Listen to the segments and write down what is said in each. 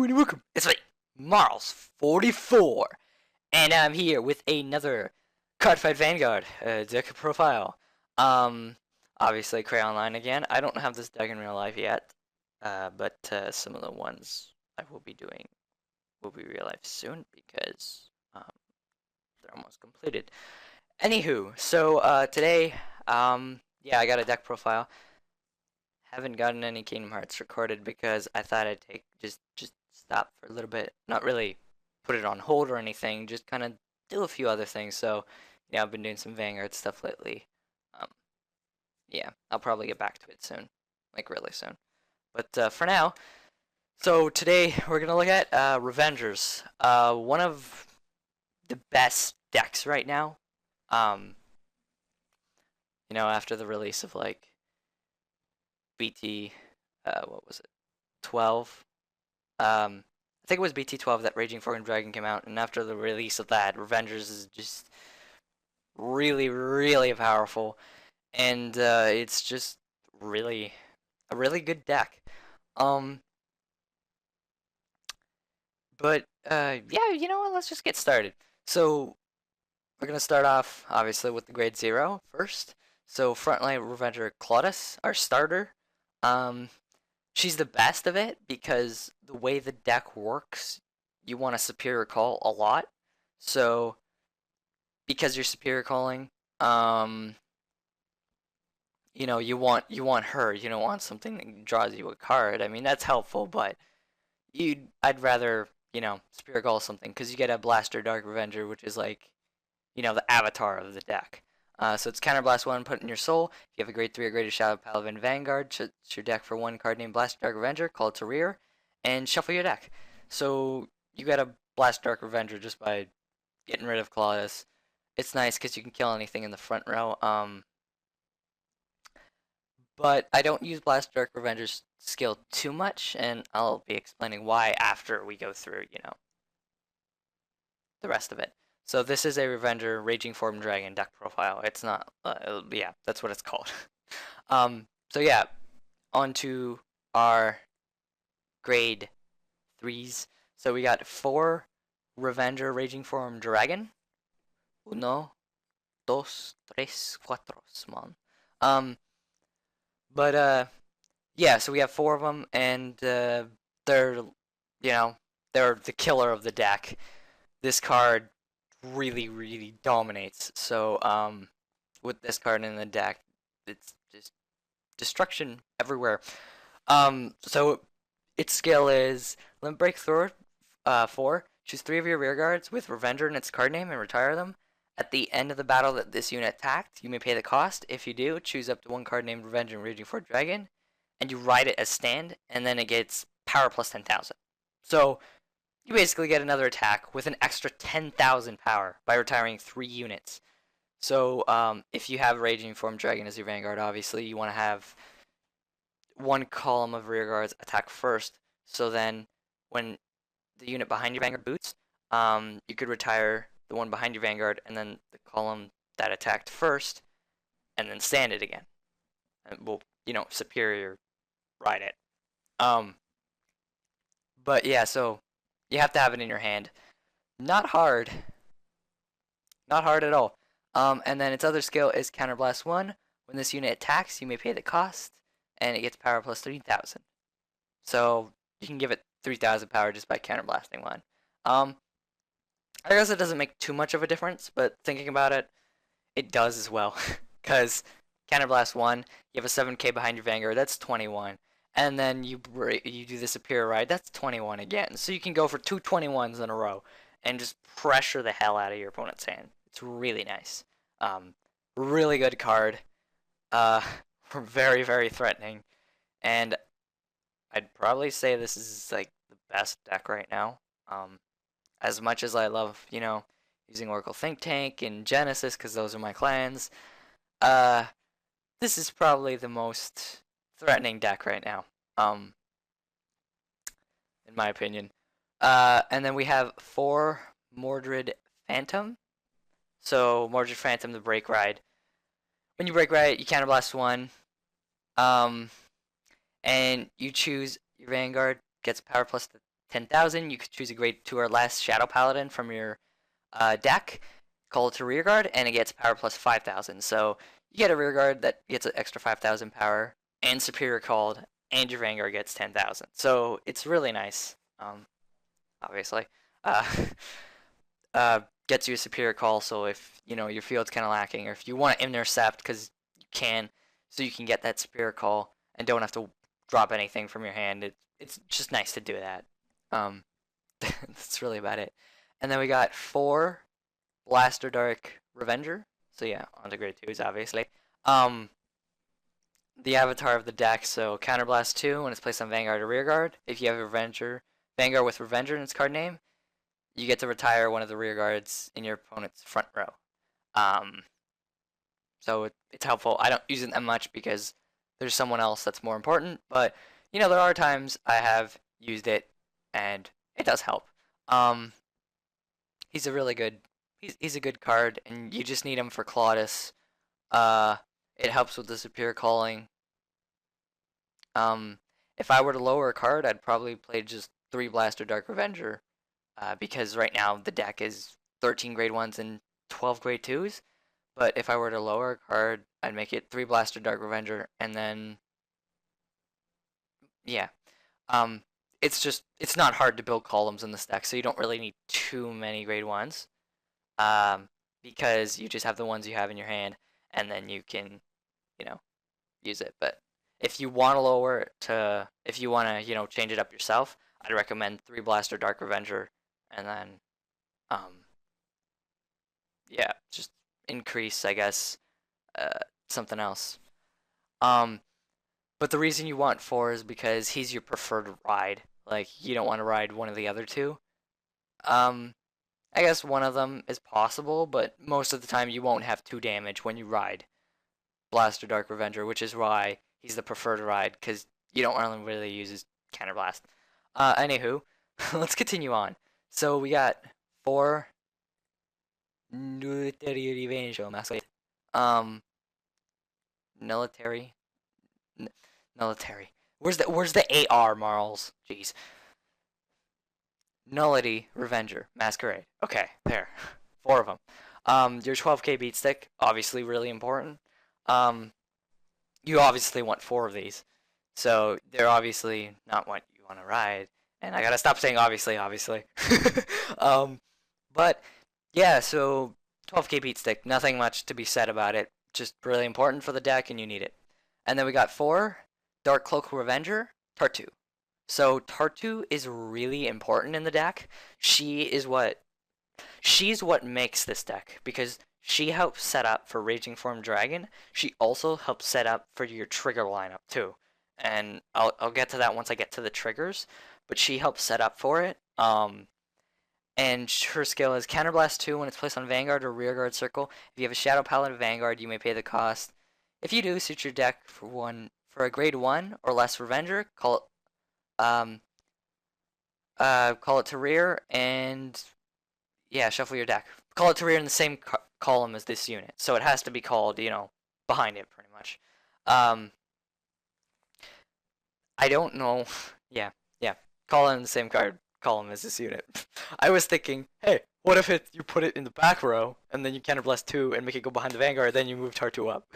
and welcome. It's me, Marls44, and I'm here with another Cardfight Vanguard deck profile. Obviously Cray Online again. I don't have this deck in real life yet, but some of the ones I will be doing will be real life soon because they're almost completed. Anywho, so today, yeah, I got a deck profile. Haven't gotten any Kingdom Hearts recorded because I thought I'd take just stop for a little bit. Not really put it on hold or anything, just kind of do a few other things. So, yeah, I've been doing some Vanguard stuff lately. Um, yeah, I'll probably get back to it soon, like really soon. But for now, so today we're gonna look at Revengers. One of the best decks right now. After the release of like BT, what was it, 12? I think it was BT 12 that Raging Forgotten Dragon came out, and after the release of that, Revengers is just really, really powerful, and it's just really a really good deck. Yeah, you know what? Let's just get started. So we're gonna start off obviously with the grade 0 first. So Frontline Revenger Claudas, our starter. Um, she's the best of it because the way the deck works, you want a superior call a lot. So because you're superior calling, you want her. You don't want something that draws you a card. I mean that's helpful, but I'd rather superior call something because you get a Blaster Dark Revenger, which is like the avatar of the deck. So it's Counterblast 1, put in your soul. If you have a grade 3 or greater Shadow Paladin Vanguard, it's your deck for one card named Blast Dark Revenger, call it to rear, and shuffle your deck. So you got a Blast Dark Revenger just by getting rid of Claudas. It's nice because you can kill anything in the front row. But I don't use Blast Dark Revenger's skill too much, and I'll be explaining why after we go through, the rest of it. So this is a Revenger Raging Form Dragon deck profile. It's not, yeah, that's what it's called. So yeah, on to our grade 3s. So we got 4 Revenger Raging Form Dragon. Uno, dos, tres, cuatro, man. Yeah, so we have 4 of them, and they're the killer of the deck. This card really, really dominates. So, with this card in the deck, it's just destruction everywhere. So its skill is Limit Break 4. Choose 3 of your rear guards with Revenger in its card name and retire them. At the end of the battle that this unit attacked, you may pay the cost. If you do, choose up to 1 card named Revenger and Raging for Dragon, and you ride it as stand, and then it gets power plus 10,000. So you basically get another attack with an extra 10,000 power by retiring 3 units. So if you have Raging Form Dragon as your Vanguard, obviously you want to have 1 column of rear guards attack first. So then when the unit behind your Vanguard boots, you could retire the one behind your Vanguard and then the column that attacked first, and then stand it again. And we'll, superior ride it. But yeah, so you have to have it in your hand. Not hard. Not hard at all. And then its other skill is Counterblast 1. When this unit attacks, you may pay the cost, and it gets power plus 3,000. So you can give it 3,000 power just by Counterblasting 1. I guess it doesn't make too much of a difference, but thinking about it, it does as well. Because Counterblast 1, you have a 7k behind your Vanguard, that's 21. And then you do the Superior Ride, that's 21 again. So you can go for 2 21s in a row and just pressure the hell out of your opponent's hand. It's really nice. Really good card. Very, very threatening. And I'd probably say this is like the best deck right now. As much as I love, using Oracle Think Tank and Genesis because those are my clans, this is probably the most threatening deck right now, in my opinion. And then we have 4 Mordred Phantom. So Mordred Phantom, the Break Ride. When you Break Ride, you Counterblast 1, and you choose your Vanguard, gets power plus 10,000. You could choose a grade 2 or less Shadow Paladin from your deck, call it to rearguard, and it gets power plus 5,000. So you get a rearguard that gets an extra 5,000 power, and superior called, and your Vanguard gets 10,000. So it's really nice. Obviously, uh, gets you a superior call. So if your field's kind of lacking, or if you want to intercept because you can, so you can get that superior call and don't have to drop anything from your hand. It's just nice to do that. That's really about it. And then we got 4 Blaster Dark Revenger. So yeah, on to grade 2s obviously. The avatar of the deck, so Counterblast 2 when it's placed on Vanguard or Rearguard. If you have a Vanguard with Revenger in its card name, you get to retire one of the rearguards in your opponent's front row. So it's helpful. I don't use it that much because there's someone else that's more important, but there are times I have used it and it does help. He's a really good he's a good card, and you just need him for Claudas. It helps with the superior calling. If I were to lower a card, I'd probably play just 3 Blaster Dark Revenger, because right now the deck is 13 grade 1s and 12 grade 2s. But if I were to lower a card, I'd make it 3 Blaster Dark Revenger, and then yeah. It's not hard to build columns in this deck, so you don't really need too many grade 1s. Because you just have the ones you have in your hand, and then you can, use it. But if you want to lower it to, if you want to, change it up yourself, I'd recommend 3 Blaster Dark Revenger, and then, yeah, just increase, I guess, something else. But the reason you want 4 is because he's your preferred ride. Like, you don't want to ride one of the other 2. I guess one of them is possible, but most of the time you won't have 2 damage when you ride Blaster Dark Revenger, which is why he's the preferred ride, because you don't really use his Counterblast. Anywho, let's continue on. So we got 4 Nullity Masquerade. Nullity. Nullity. Where's the AR, Marls? Jeez. Nullity, Revenger, Masquerade. Okay, there. 4 of them. Your 12k beat stick, obviously really important. You obviously want 4 of these. So they're obviously not what you want to ride. And I gotta stop saying obviously. But yeah, so 12k beat stick, nothing much to be said about it. Just really important for the deck, and you need it. And then we got 4 Dark Cloak Revenger, Tartu. So Tartu is really important in the deck. She's what makes this deck, because she helps set up for Raging Form Dragon. She also helps set up for your trigger lineup too. And I'll get to that once I get to the triggers, but she helps set up for it. And her skill is Counterblast 2 when it's placed on Vanguard or Rearguard Circle. If you have a Shadow Paladin Vanguard, you may pay the cost. If you do, suit your deck for a grade 1 or less Revenger, call it to rear, and yeah, shuffle your deck. Call it to rear in the same column as this unit, so it has to be called, behind it, pretty much. I don't know. Yeah, call it in the same column as this unit. I was thinking, hey, what if you put it in the back row, and then you Counterblast 2 and make it go behind the Vanguard, then you move Tartu up.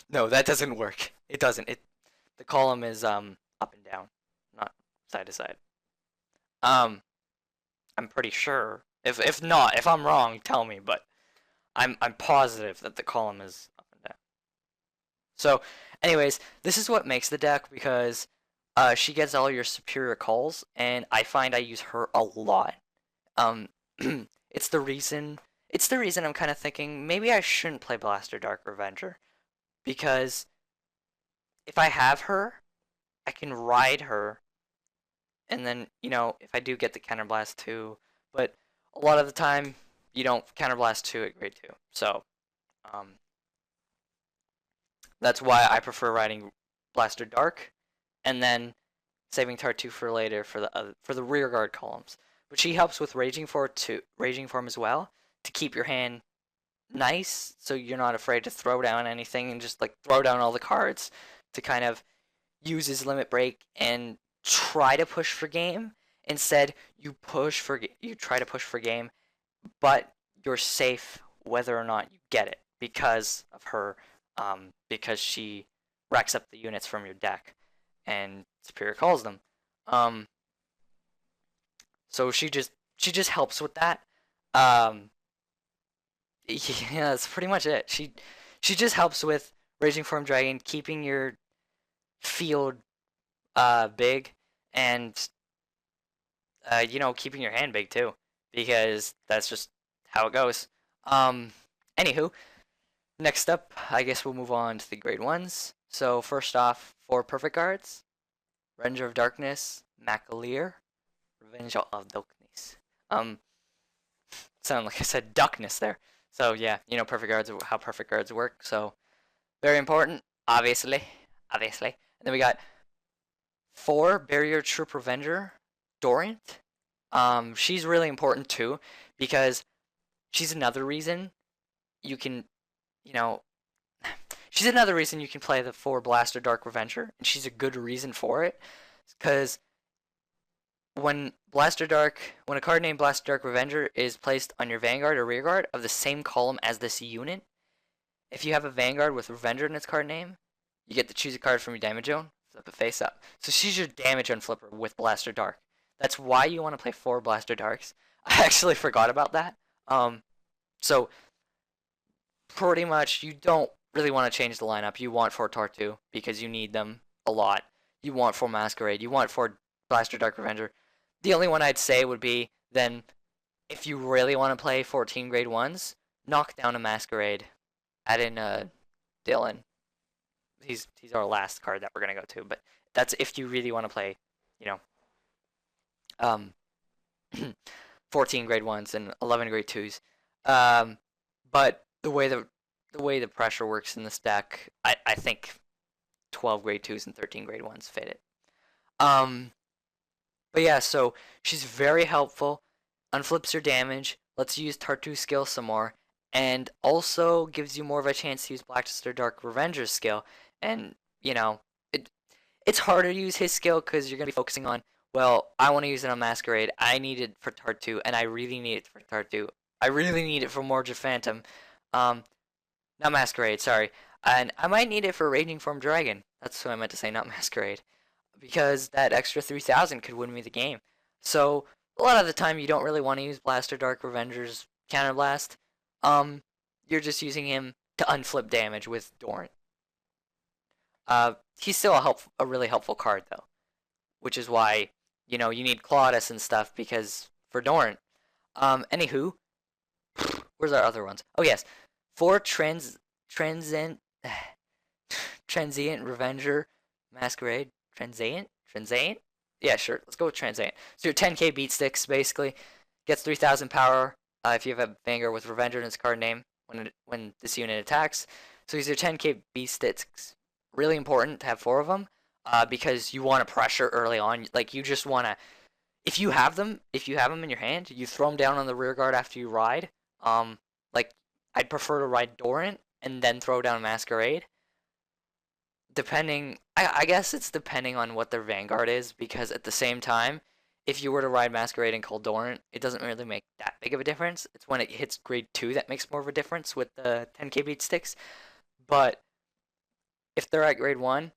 No, that doesn't work. It doesn't. The column is up and down, not side to side. I'm pretty sure. If not, if I'm wrong, tell me. But I'm positive that the column is up and down. So, anyways, this is what makes the deck, because she gets all your superior calls, and I find I use her a lot. It's the reason I'm kind of thinking maybe I shouldn't play Blaster Dark Revenger, because if I have her, I can ride her, and then, if I do get the Counterblast 2, but a lot of the time, you don't Counterblast 2 at grade 2. So, that's why I prefer riding Blaster Dark, and then saving Tartu for later for the rearguard columns. But she helps with Raging Form as well, to keep your hand nice, so you're not afraid to throw down anything and just throw down all the cards to kind of use his limit break and try to push for game Instead, you try to push for game, but you're safe whether or not you get it because of her, because she racks up the units from your deck, and Superior calls them. Um, so she just helps with that. Um, yeah, that's pretty much it. She just helps with Raging Form Dragon, keeping your field big, and keeping your hand big too, because that's just how it goes. Um, Anywho, next up, I guess we'll move on to the grade ones. So first off, for perfect guards, Ranger of Darkness, Macaleer, Revenge of Darkness. Sound like I said duckness there. So yeah, perfect guards, how perfect guards work. So very important, obviously. And then we got 4 Barrier Troop Revenger, Dorint. She's really important too because she's another reason you can, you know, she's another reason you can play the 4 Blaster Dark Revenger, and she's a good reason for it, because when a card named Blaster Dark Revenger is placed on your Vanguard or Rearguard of the same column as this unit, if you have a Vanguard with Revenger in its card name, you get to choose a card from your damage zone, flip it face up. So she's your damage unflipper with Blaster Dark. That's why you want to play 4 Blaster Darks. I actually forgot about that. So pretty much you don't really want to change the lineup. You want 4 Tartu because you need them a lot. You want 4 Masquerade. You want 4 Blaster Dark Revenger. The only one I'd say would be then if you really want to play 14 grade 1s, knock down a Masquerade. Add in Dylan. He's our last card that we're going to go to, but that's if you really want to play, 14 grade 1s and 11 grade 2s. But the way the pressure works in this deck, I think 12 grade 2s and 13 grade 1s fit it. But yeah, so she's very helpful, unflips your damage, lets you use Tartu's skill some more, and also gives you more of a chance to use Blaster Dark Revenger's skill. And, it's harder to use his skill because you're going to be focusing on, well, I want to use it on Masquerade, I need it for Tartu, and I really need it for Tartu. I really need it for Mordred Phantom. Not Masquerade, sorry. And I might need it for Raging Form Dragon. That's what I meant to say, not Masquerade. Because that extra 3,000 could win me the game. So, a lot of the time you don't really want to use Blaster Dark Revenger's Counterblast. You're just using him to unflip damage with Dorint. He's still a really helpful card, though. Which is why, you need Claudas and stuff, because for Dorint. Anywho, where's our other ones? Oh, yes. 4 Transient Revenger Masquerade. Transient? Yeah, sure. Let's go with Transient. So your 10k beat sticks, basically. Gets 3,000 power if you have a Vanguard with Revenger in its card name when this unit attacks. So these are 10k beat sticks. Really important to have 4 of them because you want to pressure early on. Like, you just want to... If you have them in your hand, you throw them down on the rear guard after you ride. Like, I'd prefer to ride Dorint and then throw down Masquerade. I guess it's depending on what their Vanguard is, because at the same time, if you were to ride Masquerade and call Dorint, it doesn't really make that big of a difference. It's when it hits grade 2 that makes more of a difference with the 10k beat sticks. But if they're at grade 1,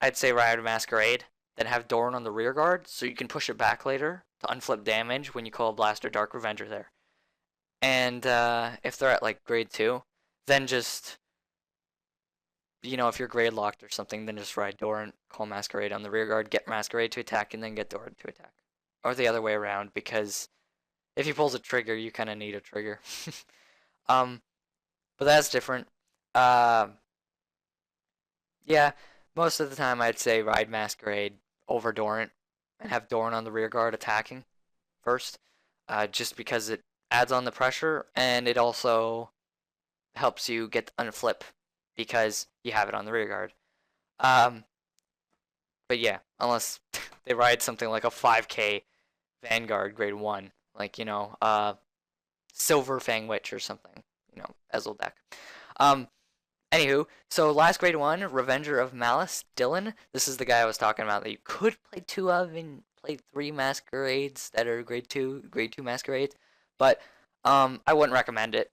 I'd say ride Masquerade, then have Dorint on the rear guard, so you can push it back later to unflip damage when you call Blaster Dark Revenger there. And if they're at like grade 2, then just... if you're grade locked or something, then just ride Dorint, call Masquerade on the rear guard, get Masquerade to attack, and then get Dorint to attack. Or the other way around, because if he pulls a trigger, you kind of need a trigger. But that's different. Yeah, most of the time I'd say ride Masquerade over Dorint, and have Dorint on the rear guard attacking first, just because it adds on the pressure, and it also helps you get the unflip because you have it on the rear guard. But yeah, unless they ride something like a 5k Vanguard grade 1, like, Silver Fang Witch or something, Ezel deck. Anywho, so last grade 1, Revenger of Malice, Dylan. This is the guy I was talking about that you could play 2 of in played 3 Masquerades that are grade 2 Masquerades, but I wouldn't recommend it.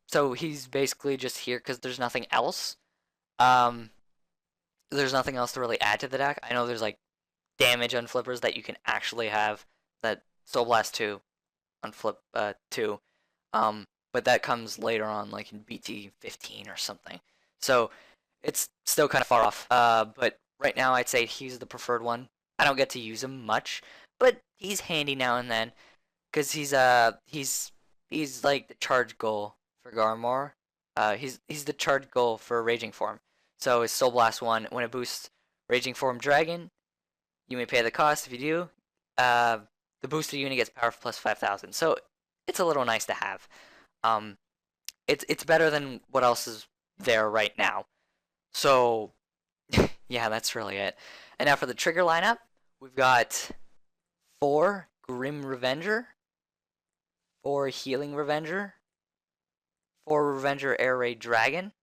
So he's basically just here because there's nothing else. Um, there's nothing else to really add to the deck. I know there's like damage on flippers that you can actually have that Soul Blast 2 on flip 2. But that comes later on, like in BT 15 or something. So it's still kind of far off. But right now I'd say he's the preferred one. I don't get to use him much, but he's handy now and then because he's like the charge goal for Garmor. He's the charge goal for Raging Form. So his Soul Blast 1, when it boosts Raging Form Dragon, you may pay the cost. If you do, the boosted unit gets power plus 5,000. So it's a little nice to have. It's better than what else is there right now. So yeah, that's really it. And now for the trigger lineup, we've got 4 Grim Revenger, 4 Healing Revenger, 4 Revenger Air Raid Dragon,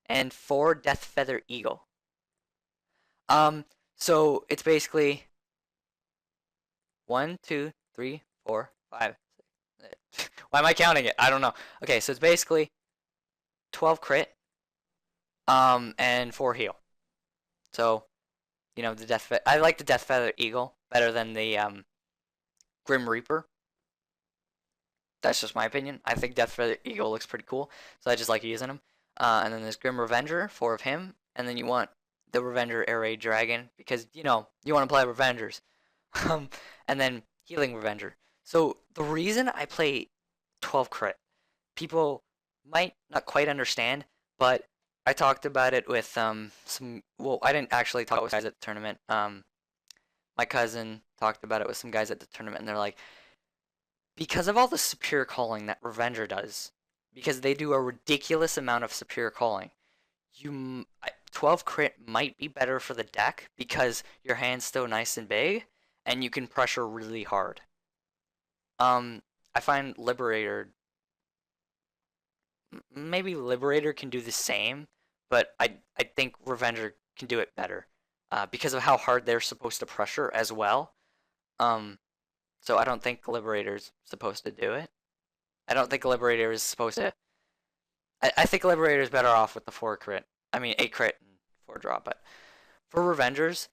and 4 Death Feather Eagle. So it's basically 1, 2, 3, 4, 5. Why am I counting it? I don't know. Okay, so it's basically 12 crit, and 4 heal. So, you know, I like the Death Feather Eagle better than the Grim Reaper. That's just my opinion. I think Death Feather Eagle looks pretty cool, so I just like using him. And then there's Grim Revenger, 4 of him, and then you want the Revenger Air Raid Dragon because you know you want to play Revengers. And then Healing Revenger. So the reason I play 12 crit, people might not quite understand, but I talked about it with well, I didn't actually talk with guys at the tournament. My cousin talked about it with some guys at the tournament, and they're like, because of all the superior calling that Revenger does, because they do a ridiculous amount of superior calling, 12 crit might be better for the deck because your hand's still nice and big, and you can pressure really hard. I find Liberator, maybe Liberator can do the same, but I think Revenger can do it better because of how hard they're supposed to pressure as well. So I don't think Liberator's supposed to do it. I don't think Liberator is supposed to. I think Liberator is better off with the 4 crit. I mean 8 crit and 4 draw, but for Revengers,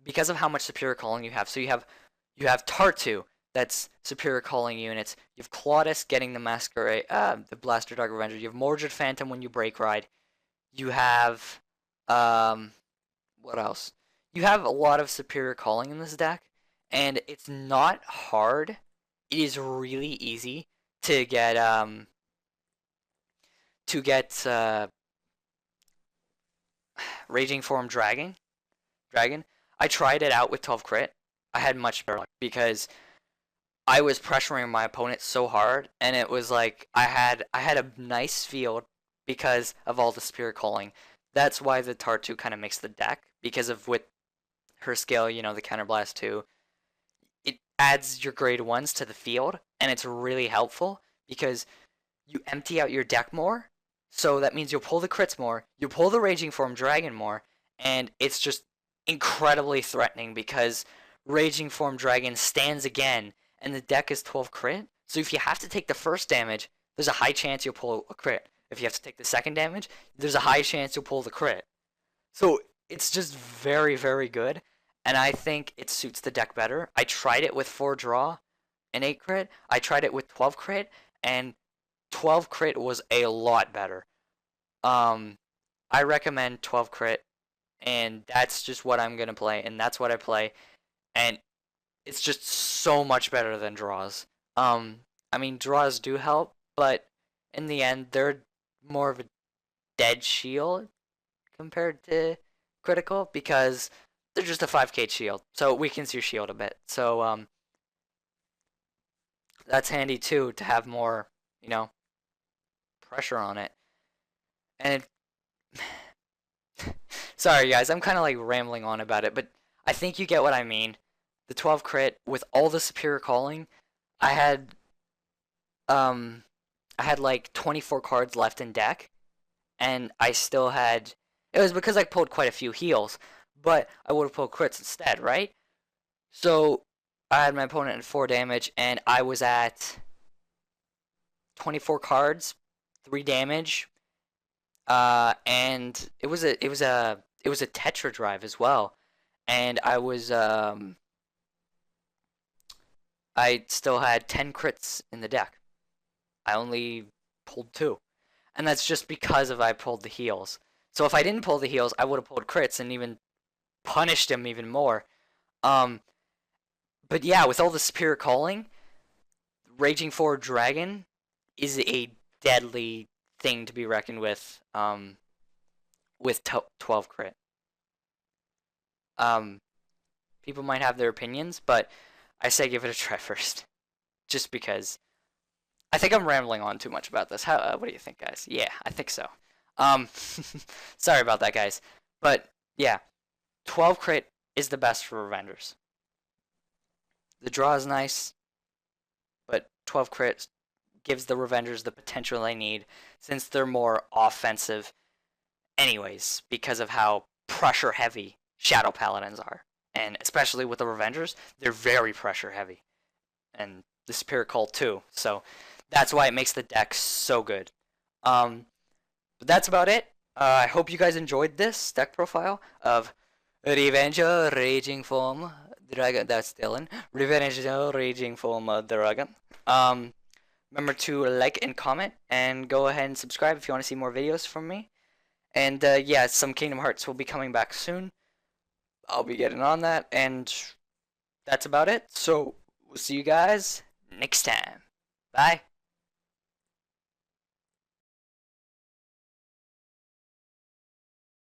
because of how much superior calling you have, so you have Tartu, that's superior calling units. You have Claudas getting the Masquerade, the Blaster Dog Revenger. You have Mordred Phantom when you break ride. You have, what else? You have a lot of superior calling in this deck, and it's not hard. It is really easy to get Raging Form Dragon. I tried it out with 12 crit. I had much better luck because I was pressuring my opponent so hard, and it was like I had a nice field because of all the spirit calling. That's why the Tartu kind of makes the deck, because of with her skill, you know, the Counterblast 2. It adds your grade 1s to the field, and it's really helpful because you empty out your deck more, so that means you'll pull the crits more, you'll pull the Raging Form Dragon more, and it's just incredibly threatening because Raging Form Dragon stands again, and the deck is 12 crit. So if you have to take the first damage, there's a high chance you'll pull a crit. If you have to take the second damage, there's a high chance you'll pull the crit. So it's just very, very good, and I think it suits the deck better. I tried it with 4 draw and 8 crit. I tried it with 12 crit, and 12 crit was a lot better. I recommend 12 crit, and that's just what I'm gonna play, and that's what I play, and it's just so much better than draws. I mean, draws do help, but in the end, they're more of a dead shield compared to critical because they're just a 5k shield, so it weakens your shield a bit. So that's handy too to have more, you know, pressure on it. And sorry guys, I'm kind of like rambling on about it, but I think you get what I mean. The 12 crit with all the superior calling, I had like 24 cards left in deck, and I still had. It was because I pulled quite a few heals, but I would have pulled crits instead, right? So I had my opponent at 4 damage, and I was at 24 cards, 3 damage, and it was a Tetra drive as well, and I still had 10 crits in the deck. I only pulled 2, and that's just because I pulled the heals. So if I didn't pull the heals, I would have pulled crits and even punished him even more. Um, but yeah, with all the Superior Calling, Raging Forward Dragon is a deadly thing to be reckoned with 12 crit. Um, People might have their opinions, but I say give it a try first, just because. I think I'm rambling on too much about this. What do you think, guys? Yeah, I think so. Um, Sorry about that, guys. But yeah, 12 crit is the best for Revengers. The draw is nice, but 12 crit gives the Revengers the potential they need since they're more offensive anyways because of how pressure heavy Shadow Paladins are. And especially with the Revengers, they're very pressure heavy. And the Superior Cult too. So that's why it makes the deck so good. But that's about it. I hope you guys enjoyed this deck profile of Revenger Raging Form Dragon. That's Dylan. Revenger Raging Form Dragon. Remember to like and comment, and go ahead and subscribe if you want to see more videos from me. And yeah, some Kingdom Hearts will be coming back soon. I'll be getting on that, and that's about it. So we'll see you guys next time. Bye.